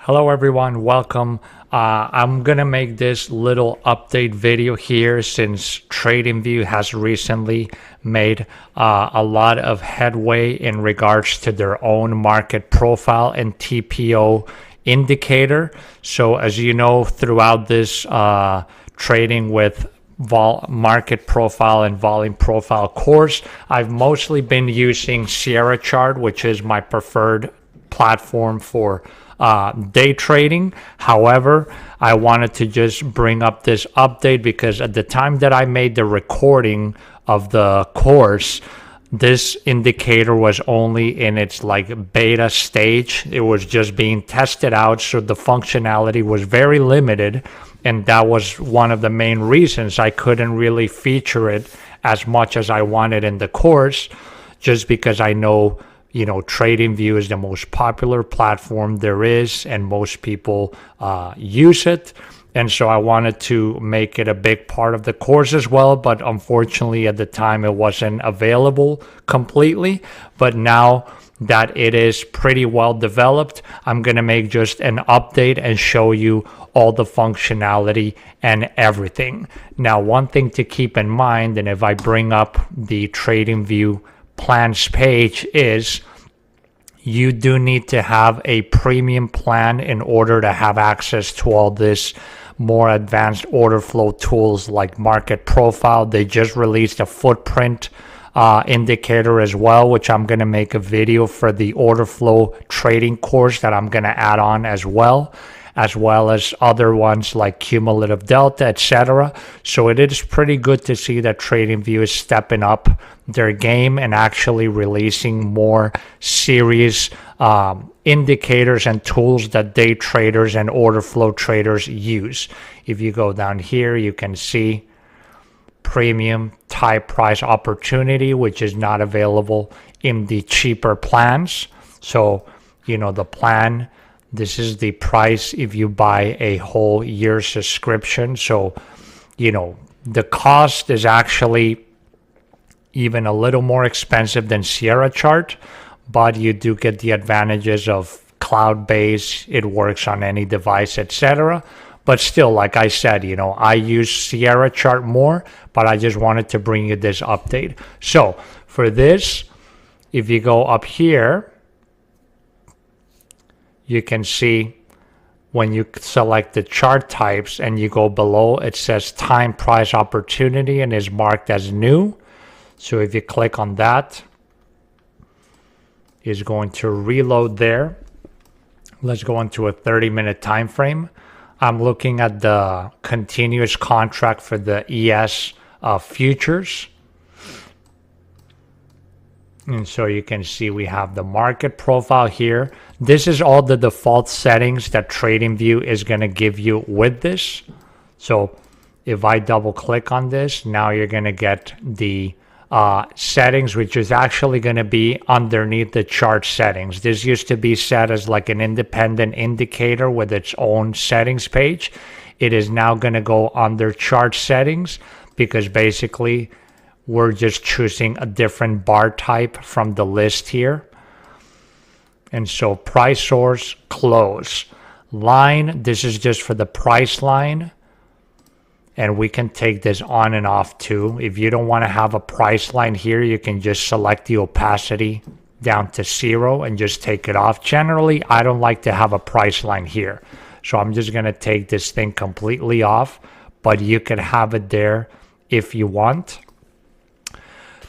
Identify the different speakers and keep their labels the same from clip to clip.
Speaker 1: Hello everyone, welcome. I'm gonna make this little update video here since TradingView has recently made a lot of headway in regards to their own market profile and TPO indicator. So as you know, throughout this trading with market profile and volume profile course, I've mostly been using Sierra Chart, which is my preferred platform for day trading. However, I wanted to just bring up this update because at the time that I made the recording of the course, this indicator was only in its beta stage. It was just being tested out, so the functionality was very limited, and that was one of the main reasons I couldn't really feature it as much as I wanted in the course, just because I know TradingView is the most popular platform there is, and most people use it. And so I wanted to make it a big part of the course as well, but unfortunately at the time it wasn't available completely. But now that it is pretty well developed, I'm going to make just an update and show you all the functionality and everything. Now, one thing to keep in mind, and if I bring up the TradingView plans page, is you do need to have a premium plan in order to have access to all this more advanced order flow tools like market profile. They just released a footprint indicator as well, which I'm going to make a video for the order flow trading course that I'm going to add on as well as other ones like cumulative delta, etc. So it is pretty good to see that TradingView is stepping up their game and actually releasing more serious indicators and tools that day traders and order flow traders use. If you go down here, you can see premium type price opportunity, which is not available in the cheaper plans. So, the plan, this is the price if you buy a whole year subscription. So, the cost is actually even a little more expensive than Sierra Chart, but you do get the advantages of cloud-based, it works on any device, etc. But still, like I said, I use Sierra Chart more, but I just wanted to bring you this update. So for this, if you go up here, you can see when you select the chart types and you go below, it says time price opportunity and is marked as new. So if you click on that, it's going to reload there. Let's go into a 30-minute time frame. I'm looking at the continuous contract for the ES futures. And so you can see we have the market profile here. This is all the default settings that TradingView is going to give you with this. So if I double click on this, now you're going to get the settings, which is actually going to be underneath the chart settings. This used to be set as like an independent indicator with its own settings page. It is now going to go under chart settings because basically we're just choosing a different bar type from the list here. And so price source, close. Line, this is just for the price line. And we can take this on and off too. If you don't want to have a price line here, you can just select the opacity down to 0 and just take it off. Generally, I don't like to have a price line here. So I'm just going to take this thing completely off, but you can have it there if you want.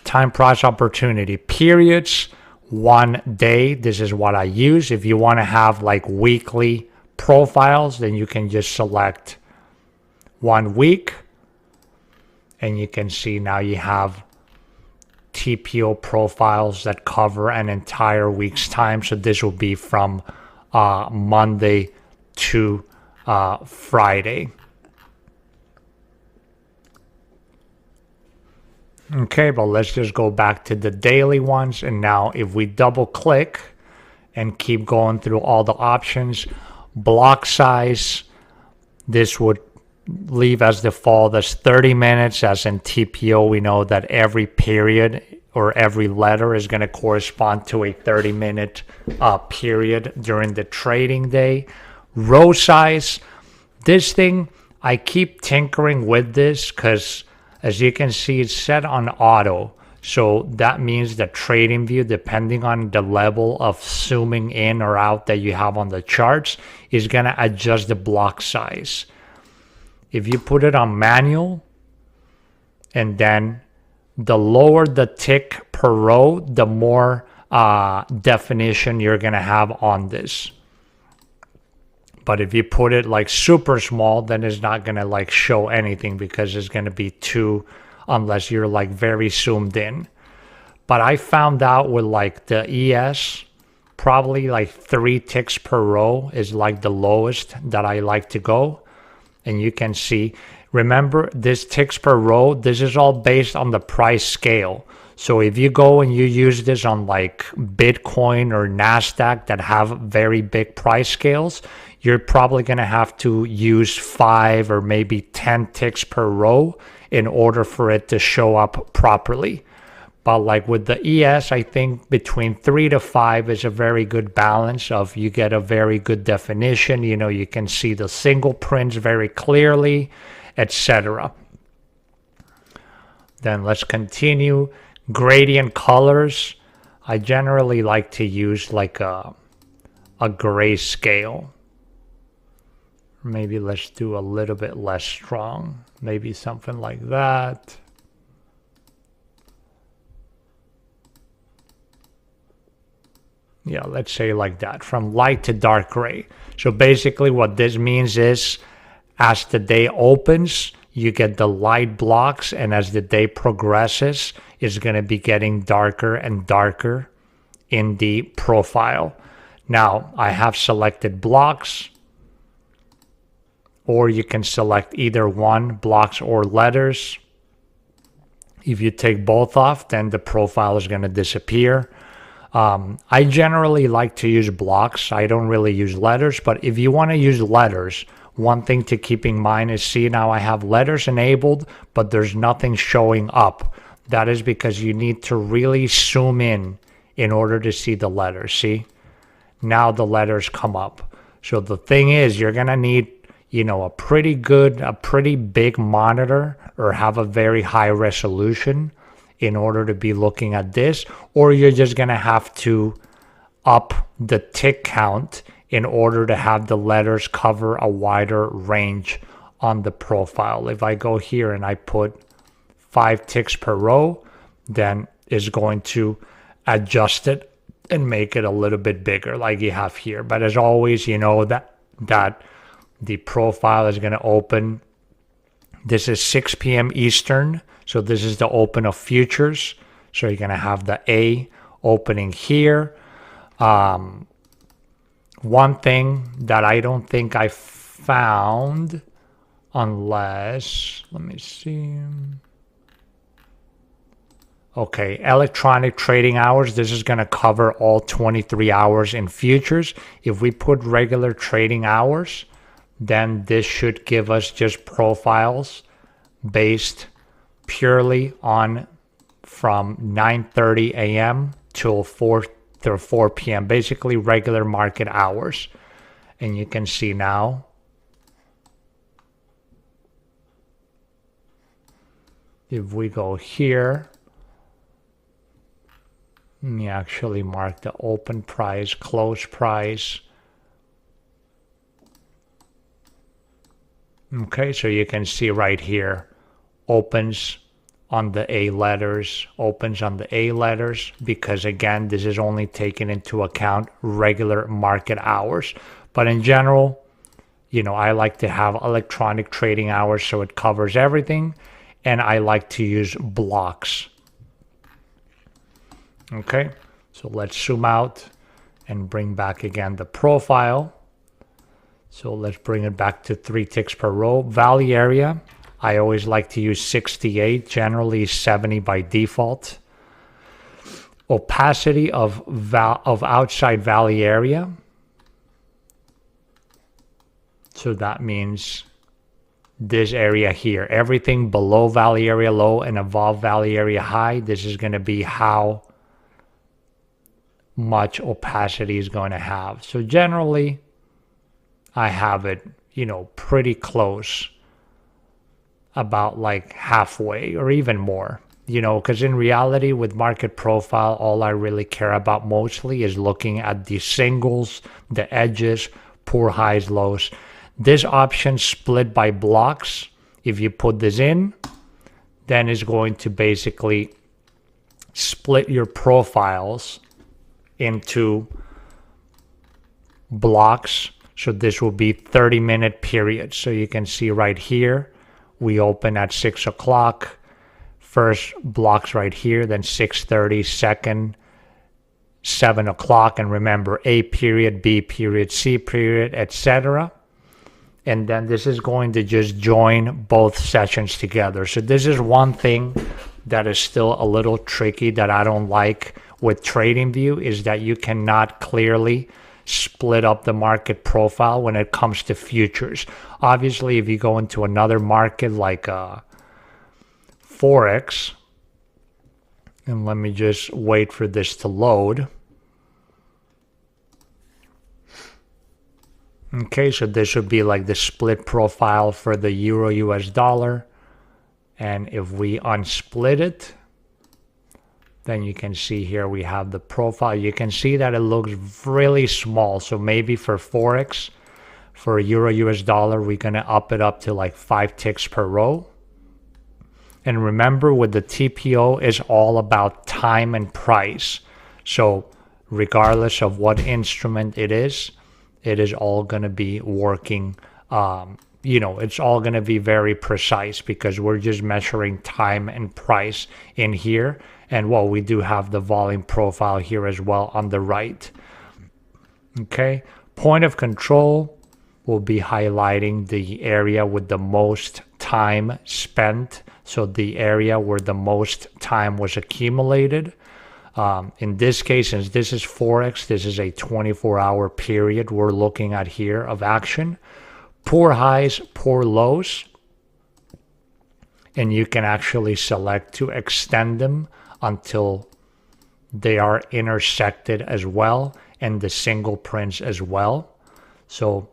Speaker 1: Time price opportunity periods, 1 day. This is what I use. If you want to have like weekly profiles, then you can just select 1 week, and you can see now you have TPO profiles that cover an entire week's time. So this will be from Monday to Friday. Okay, but let's just go back to the daily ones. And now if we double click and keep going through all the options, block size, this would leave as default as 30 minutes. As in TPO, we know that every period or every letter is going to correspond to a 30-minute period during the trading day. Row size, this thing, I keep tinkering with this because as you can see, it's set on auto. So that means the TradingView, depending on the level of zooming in or out that you have on the charts, is going to adjust the block size. If you put it on manual, and then the lower the tick per row, the more definition you're going to have on this. But if you put it like super small, then it's not going to like show anything because it's going to be too, unless you're like very zoomed in. But I found out with like the ES, probably like 3 ticks per row is like the lowest that I like to go. And you can see, remember this ticks per row, this is all based on the price scale. So if you go and you use this on like Bitcoin or NASDAQ that have very big price scales, you're probably going to have to use 5 or maybe 10 ticks per row in order for it to show up properly. But like with the ES, I think between 3 to 5 is a very good balance of you get a very good definition. You know, you can see the single prints very clearly, etc. Then let's continue. Gradient colors. I generally like to use like a gray scale. Maybe let's do a little bit less strong. Maybe something like that. Yeah, let's say like that, from light to dark gray. So basically what this means is as the day opens, you get the light blocks, and as the day progresses, it's going to be getting darker and darker in the profile. Now, I have selected blocks, or you can select either one, blocks or letters. If you take both off, then the profile is going to disappear. I generally like to use blocks. I don't really use letters, but if you want to use letters, one thing to keep in mind is, see, now I have letters enabled, but there's nothing showing up. That is because you need to really zoom in order to see the letters. See, now the letters come up. So the thing is, you're going to need, you know, a pretty big monitor or have a very high resolution in order to be looking at this, or you're just going to have to up the tick count in order to have the letters cover a wider range on the profile. If I go here and I put 5 ticks per row, then it's going to adjust it and make it a little bit bigger like you have here. But as always, you know that the profile is going to open. This is 6 p.m. Eastern. So this is the open of futures. So you're going to have the A opening here. One thing that I don't think I found, unless, let me see. Okay, electronic trading hours. This is going to cover all 23 hours in futures. If we put regular trading hours, then this should give us just profiles based purely on from 9:30 a.m. till 4 p.m. basically regular market hours. And you can see now if we go here, let me actually mark the open price, close price. Okay, so you can see right here, opens on the A letters, opens on the A letters, because again, this is only taking into account regular market hours. But in general, you know, I like to have electronic trading hours so it covers everything, and I like to use blocks. Okay, so let's zoom out and bring back again the profile. So let's bring it back to 3 ticks per row. Value area, I always like to use 68, generally 70 by default. Opacity of outside value area. So that means this area here. Everything below value area low and above value area high, this is going to be how much opacity is going to have. So generally, I have it, you know, pretty close, about like halfway or even more, you know, because in reality with market profile, all I really care about mostly is looking at the singles, the edges, poor highs, lows. This option split by blocks, if you put this in, then it's going to basically split your profiles into blocks. So this will be 30-minute periods. So you can see right here, we open at 6 o'clock, first blocks right here, then 6:30, second, 7 o'clock, and remember A period, B period, C period, etc. And then this is going to just join both sessions together. So this is one thing that is still a little tricky that I don't like with TradingView, is that you cannot clearly split up the market profile when it comes to futures. Obviously, if you go into another market like Forex, and let me just wait for this to load. Okay, so this would be like the split profile for the Euro US dollar. And if we unsplit it, then you can see here we have the profile. You can see that it looks really small. So maybe for Forex, for Euro US dollar, we're going to up it up to like 5 ticks per row. And remember, with the TPO, is all about time and price. So regardless of what instrument it is all going to be working, you know, it's all going to be very precise because we're just measuring time and price in here. And well, we do have the volume profile here as well on the right. Okay, point of control will be highlighting the area with the most time spent. So the area where the most time was accumulated. In this case, since this is Forex, this is a 24-hour period we're looking at here of action. Poor highs, poor lows. And you can actually select to extend them until they are intersected as well, and the single prints as well. So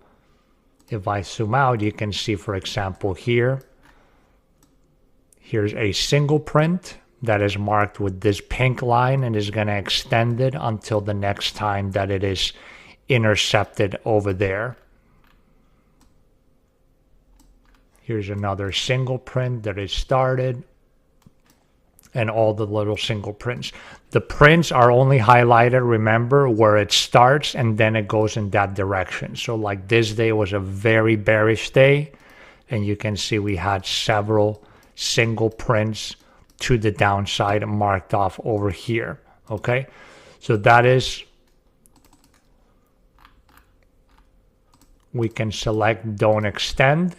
Speaker 1: if I zoom out, you can see, for example, here's a single print that is marked with this pink line and is going to extend it until the next time that it is intercepted over there. Here's another single print that is started, and all the little single prints. The prints are only highlighted, remember, where it starts and then it goes in that direction. So like this day was a very bearish day, and you can see we had several single prints to the downside marked off over here. Okay, so that is, we can select don't extend,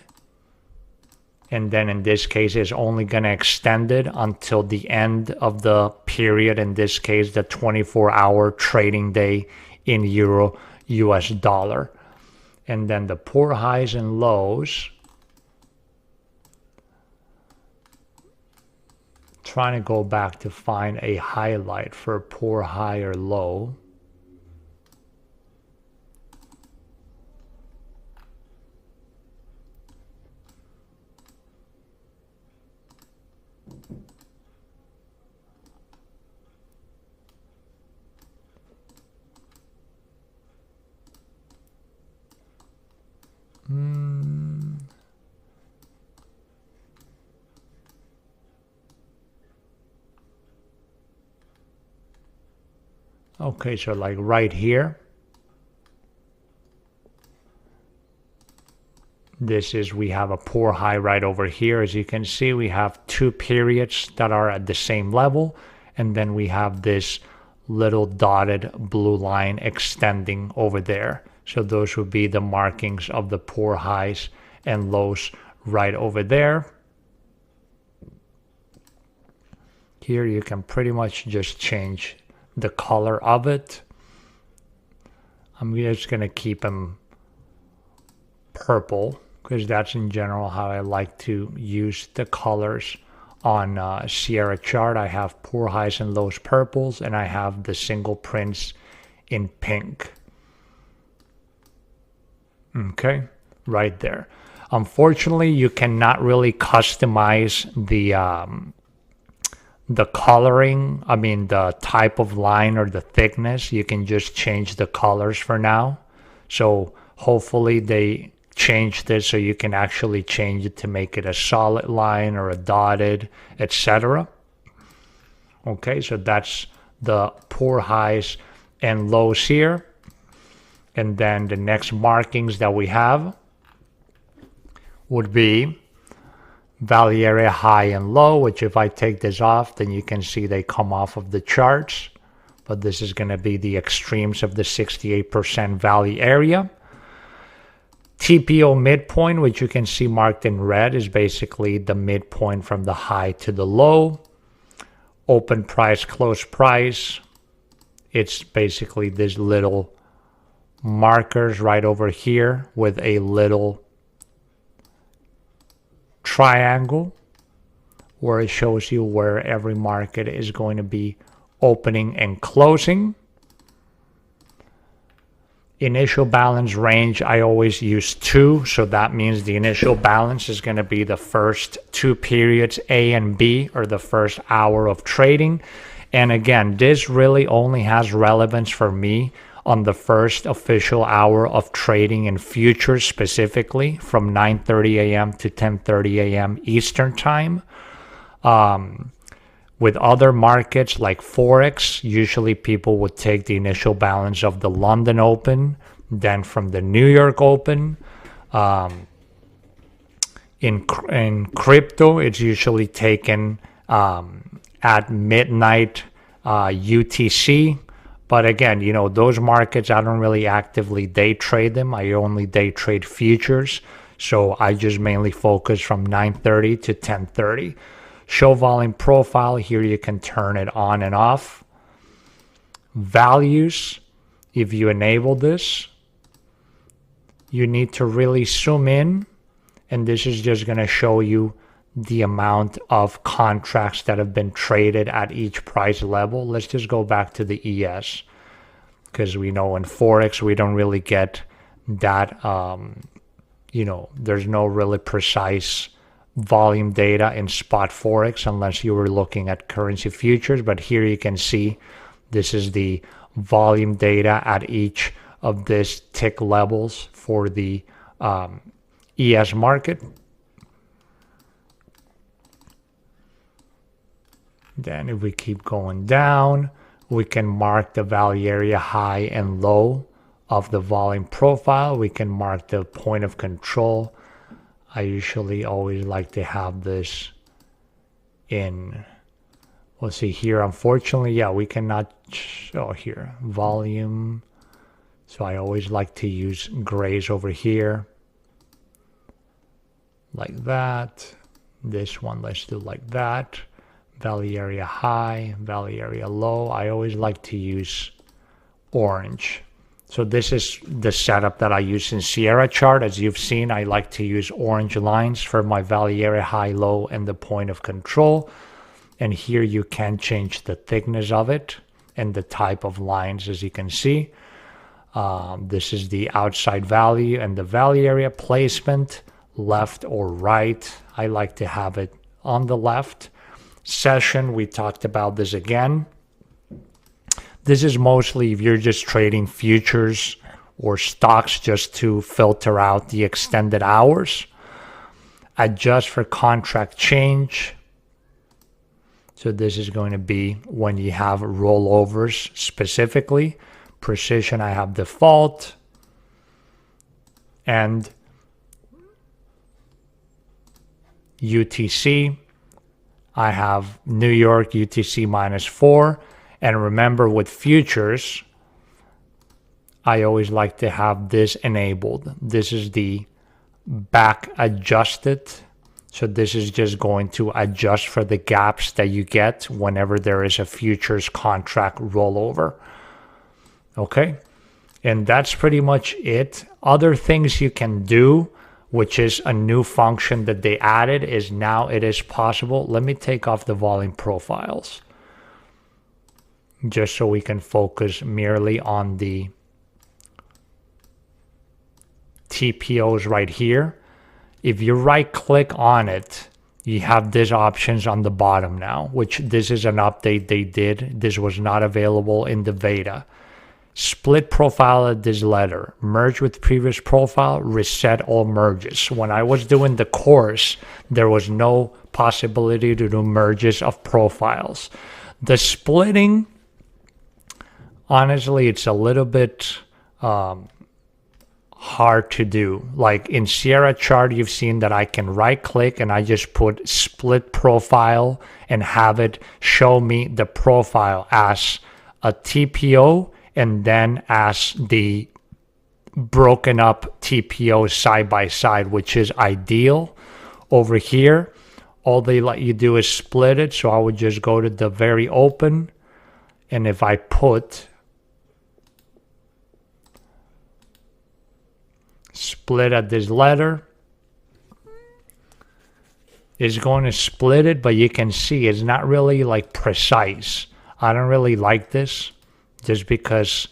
Speaker 1: and then in this case is only going to extend it until the end of the period, in this case the 24-hour trading day in Euro US dollar. And then the poor highs and lows, trying to go back to find a highlight for a poor high or low. Okay, so like right here, this is, we have a poor high right over here. As you can see, we have two periods that are at the same level, and then we have this little dotted blue line extending over there. So those would be the markings of the poor highs and lows right over there. Here you can pretty much just change the color of it. I'm just going to keep them purple because that's in general how I like to use the colors on Sierra chart. I have poor highs and lows purples, and I have the single prints in pink. Okay, right there. Unfortunately, you cannot really customize the coloring, I mean the type of line or the thickness. You can just change the colors for now. So hopefully they change this so you can actually change it to make it a solid line or a dotted, etc. Okay, so that's the poor highs and lows here. And then the next markings that we have would be value area high and low, which if I take this off, then you can see they come off of the charts. But this is going to be the extremes of the 68% value area. TPO midpoint, which you can see marked in red, is basically the midpoint from the high to the low. Open price, close price. It's basically these little markers right over here with a little triangle where it shows you where every market is going to be opening and closing. Initial balance range, I always use 2, so that means the initial balance is going to be the first 2 periods A and B, or the first hour of trading. And again, this really only has relevance for me on the first official hour of trading in futures, specifically from 9:30 a.m. to 10:30 a.m. Eastern time. With other markets like Forex, usually people would take the initial balance of the London Open, then from the New York Open. In crypto, it's usually taken at midnight UTC. But again, you know, those markets, I don't really actively day trade them. I only day trade futures. So I just mainly focus from 9:30 to 10:30. Show volume profile, here you can turn it on and off. Values, if you enable this, you need to really zoom in, and this is just going to show you the amount of contracts that have been traded at each price level. Let's just go back to the ES, because we know in Forex we don't really get that, you know, there's no really precise volume data in spot Forex unless you were looking at currency futures. But here you can see this is the volume data at each of these tick levels for the ES market. Then if we keep going down, we can mark the value area high and low of the volume profile. We can mark the point of control. I usually always like to have this in, let's see here, unfortunately, yeah, we cannot show here, volume. So I always like to use grays over here, like that. This one, let's do like that. Value area high, value area low. I always like to use orange. So this is the setup that I use in Sierra chart. As you've seen, I like to use orange lines for my value area high, low, and the point of control. And here you can change the thickness of it and the type of lines, as you can see. This is the outside value and the value area placement, left or right. I like to have it on the left. Session, we talked about this again. This is mostly if you're just trading futures or stocks just to filter out the extended hours. Adjust for contract change. So this is going to be when you have rollovers specifically. Precision, I have default. And UTC, I have New York UTC -4. And remember, with futures, I always like to have this enabled. This is the back adjusted. So this is just going to adjust for the gaps that you get whenever there is a futures contract rollover. Okay. And that's pretty much it. Other things you can do, which is a new function that they added, is now it is possible. Let me take off the volume profiles, just so we can focus merely on the TPOs right here. If you right click on it, you have these options on the bottom now, which this is an update they did. This was not available in the beta. Split profile at this letter, merge with previous profile, reset all merges. When I was doing the course, there was no possibility to do merges of profiles. The splitting, honestly, it's a little bit hard to do. Like in Sierra chart, you've seen that I can right click and I just put split profile and have it show me the profile as a TPO and then as the broken up TPO side by side, which is ideal. Over here, all they let you do is split it. So I would just go to the very open, and if I put split at this letter, it's going to split it, but you can see it's not really like precise. I don't really like this just because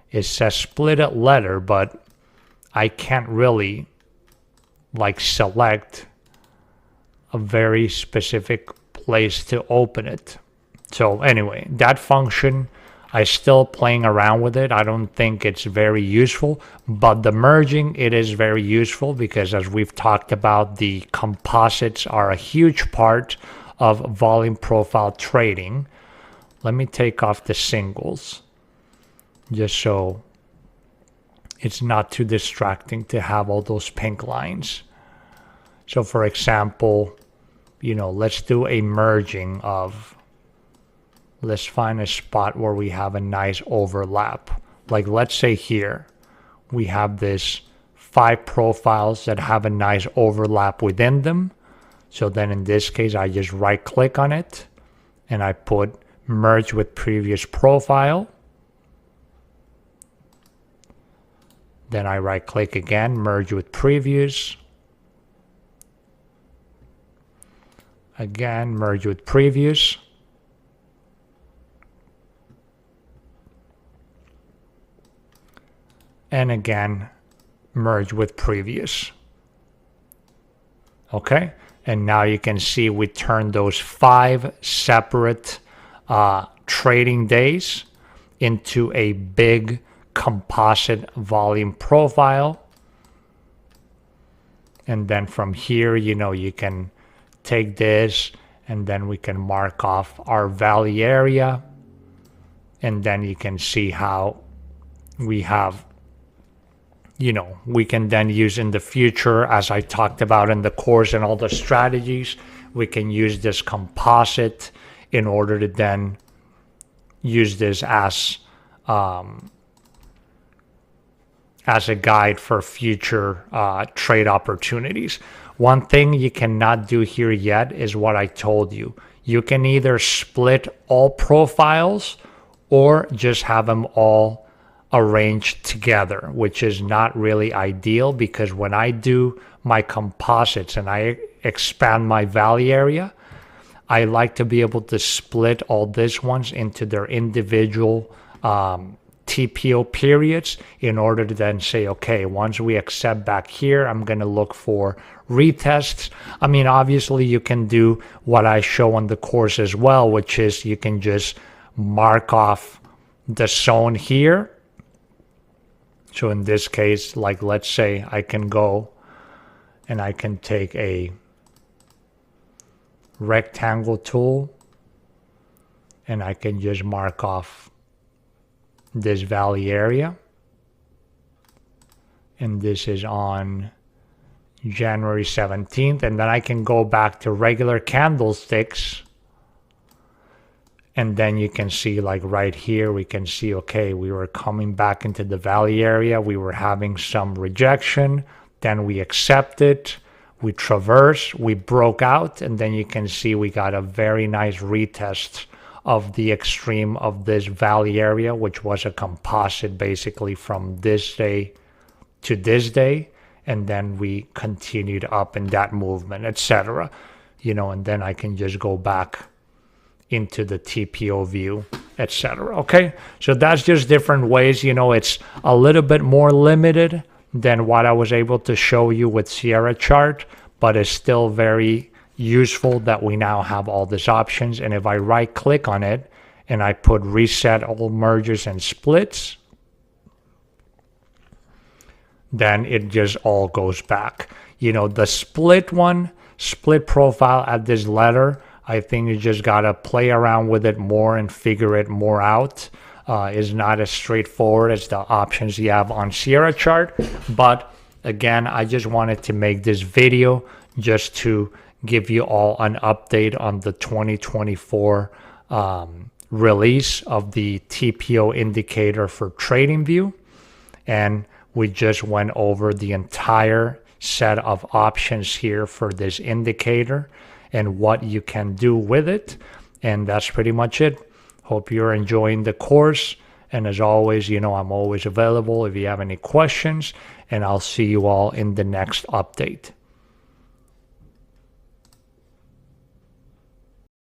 Speaker 1: it says split at letter, but I can't really like select a very specific place to open it. So anyway, that function, I still playing around with it. I don't think it's very useful, but the merging, it is very useful because as we've talked about, the composites are a huge part of volume profile trading. Let me take off the singles just so it's not too distracting to have all those pink lines. So for example, let's do a merging of, let's find a spot where we have a nice overlap. Like let's say here, we have this 5 profiles that have a nice overlap within them. So then in this case, I just right click on it and I put merge with previous profile. Then I right click again, merge with previous. Again, merge with previous. And again, merge with previous. Okay, and now you can see we turned those 5 separate trading days into a big composite volume profile. And then from here, you can take this and then we can mark off our value area. And then you can see how we have, we can then use in the future, as I talked about in the course and all the strategies, we can use this composite in order to then use this as a guide for future trade opportunities. One thing you cannot do here yet is what I told you. You can either split all profiles or just have them all arranged together, which is not really ideal because when I do my composites and I expand my value area, I like to be able to split all these ones into their individual TPO periods in order to then say, okay, once we accept back here, I'm going to look for retests. I mean, obviously you can do what I show on the course as well, which is you can just mark off the zone here. So in this case, like let's say I can go and I can take a rectangle tool and I can just mark off this value area, and this is on January 17th, and then I can go back to regular candlesticks, and then you can see like right here we can see, okay, we were coming back into the value area, we were having some rejection, then we accepted, we traversed, we broke out, and then you can see we got a very nice retest of the extreme of this value area, which was a composite basically from this day to this day, and then we continued up in that movement, etc. And then I can just go back into the TPO view, etc. Okay, so that's just different ways. It's a little bit more limited, than what I was able to show you with Sierra chart, but it's still very useful that we now have all these options. And if I right click on it and I put reset all mergers and splits, then it just all goes back. You know, the split profile at this letter, I think you just gotta play around with it more and figure it more out. Is not as straightforward as the options you have on Sierra chart. But again, I just wanted to make this video just to give you all an update on the 2024 release of the TPO indicator for TradingView. And we just went over the entire set of options here for this indicator and what you can do with it. And that's pretty much it. Hope you're enjoying the course. And as always, you know, I'm always available if you have any questions. And I'll see you all in the next update.